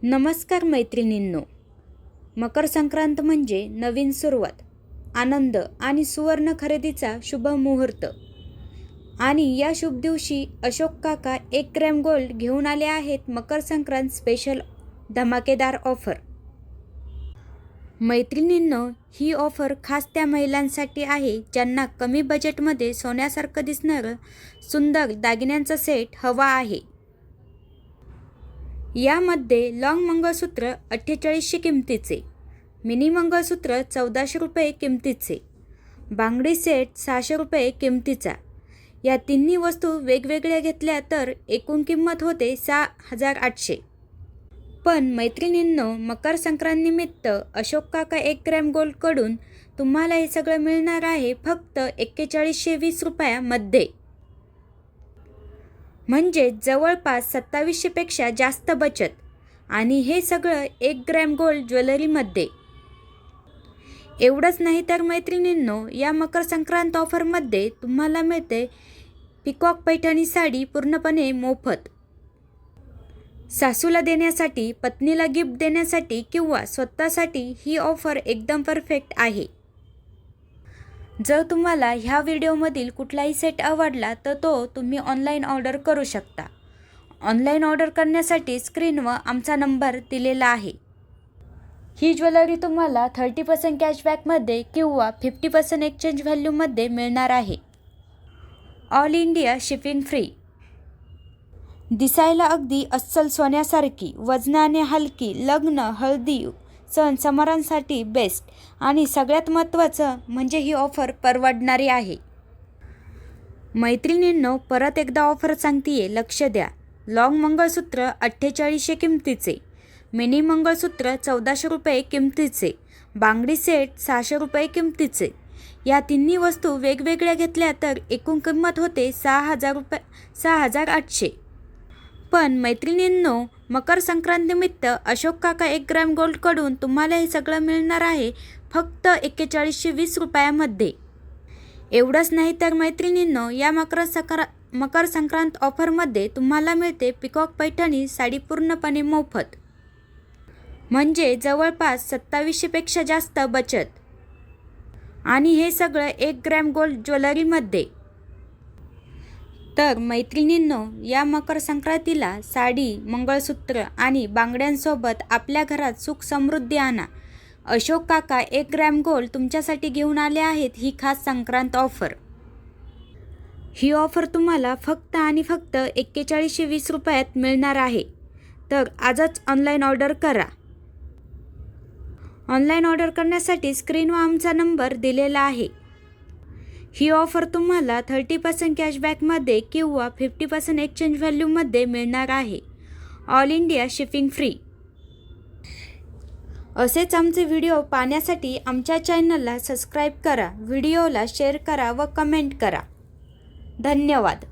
नमस्कार मैत्रिणींनो, मकर संक्रांत म्हणजे नवीन सुरुवात, आनंद आणि सुवर्ण खरेदीचा शुभ मुहूर्त. आणि या शुभ दिवशी अशोक काका 1 ग्रॅम गोल्ड घेऊन आले आहेत मकर संक्रांत स्पेशल धमाकेदार ऑफर. मैत्रिणींनो, ही ऑफर खास त्या महिलांसाठी आहे ज्यांना कमी बजेटमध्ये सोन्यासारखं दिसणारं सुंदर दागिन्यांचा सेट हवा आहे. यामध्ये लॉंग मंगळसूत्र 4800 किमतीचे, मिनी मंगळसूत्र 1400 रुपये किमतीचे, बांगडी सेट 600 रुपये किमतीचा. या तिन्ही वस्तू वेगवेगळ्या घेतल्या तर एकूण किंमत होते 6800. पण मैत्रिणींनो, मकर संक्रांतीनिमित्त अशोक काका 1 ग्रॅम गोल्डकडून तुम्हाला हे सगळं मिळणार आहे फक्त 4120 रुपयामध्ये. म्हणजे जवळपास 2700 पेक्षा जास्त बचत. आणि हे सगळं 1 ग्रॅम गोल्ड ज्वेलरीमध्ये. एवढंच नाही तर मैत्रिणींनो, या मकर संक्रांत ऑफरमध्ये तुम्हाला मिळते पिकॉक पैठणी साडी पूर्णपणे मोफत. सासूला देण्यासाठी, पत्नीला गिफ्ट देण्यासाठी किंवा स्वतःसाठी ही ऑफर एकदम परफेक्ट आहे. जर तुम्हाला ह्या व्हिडिओमधील कुठलाही सेट आवडला तर तो तुम्ही ऑनलाईन ऑर्डर करू शकता. ऑनलाईन ऑर्डर करण्यासाठी स्क्रीनवर आमचा नंबर दिलेला आहे. ही ज्वेलरी तुम्हाला 30% कॅशबॅकमध्ये किंवा 50% एक्सचेंज व्हॅल्यूमध्ये मिळणार आहे. All India shipping free. दिसायला अगदी अस्सल सोन्यासारखी, वजनाने हलकी, लग्न, हळदी, सण समारंभासाठी बेस्ट. आणि सगळ्यात महत्त्वाचं म्हणजे ही ऑफर परवडणारी आहे. मैत्रिणींनो, परत एकदा ऑफर सांगतीये, लक्ष द्या. लॉंग मंगळसूत्र 4800 किमतीचे, मिनी मंगळसूत्र 1400 रुपये किमतीचे, बांगडी सेट 600 रुपये किमतीचे. या तिन्ही वस्तू वेगवेगळ्या घेतल्या तर एकूण किंमत होते 6800. पण मैत्रिणींनो, मकर संक्रांतीनिमित्त अशोक काका 1 ग्रॅम गोल्डकडून तुम्हाला हे सगळं मिळणार आहे फक्त 4120 रुपयामध्ये. एवढंच नाही तर मैत्रिणींनो, या मकर संक्रांत ऑफरमध्ये तुम्हाला मिळते पिकॉक पैठणी साडी पूर्णपणे मोफत. म्हणजे जवळपास 2700 पेक्षा जास्त बचत. आणि हे सगळं 1 ग्रॅम गोल्ड ज्वेलरीमध्ये. तर मैत्रिणींनो, या मकर संक्रांतीला साडी, मंगळसूत्र आणि बांगड्यांसोबत आपल्या घरात सुख समृद्धी आणा. अशोक काका 1 ग्रॅम गोल्ड तुमच्यासाठी घेऊन आले आहेत ही खास संक्रांत ऑफर. ही ऑफर तुम्हाला फक्त आणि फक्त 4120 रुपयात मिळणार आहे. तर आजच ऑनलाईन ऑर्डर करा. ऑनलाईन ऑर्डर करण्यासाठी स्क्रीनवर आमचा नंबर दिलेला आहे. ही ऑफर तुम्हाला 30% कॅशबॅकमध्ये किंवा 50% एक्सचेंज व्हॅल्यूमध्ये मिळणार आहे. All India shipping free. असेच आमचे व्हिडिओ पाहण्यासाठी आमच्या चॅनलला सबस्क्राईब करा, व्हिडिओला शेअर करा व कमेंट करा. धन्यवाद.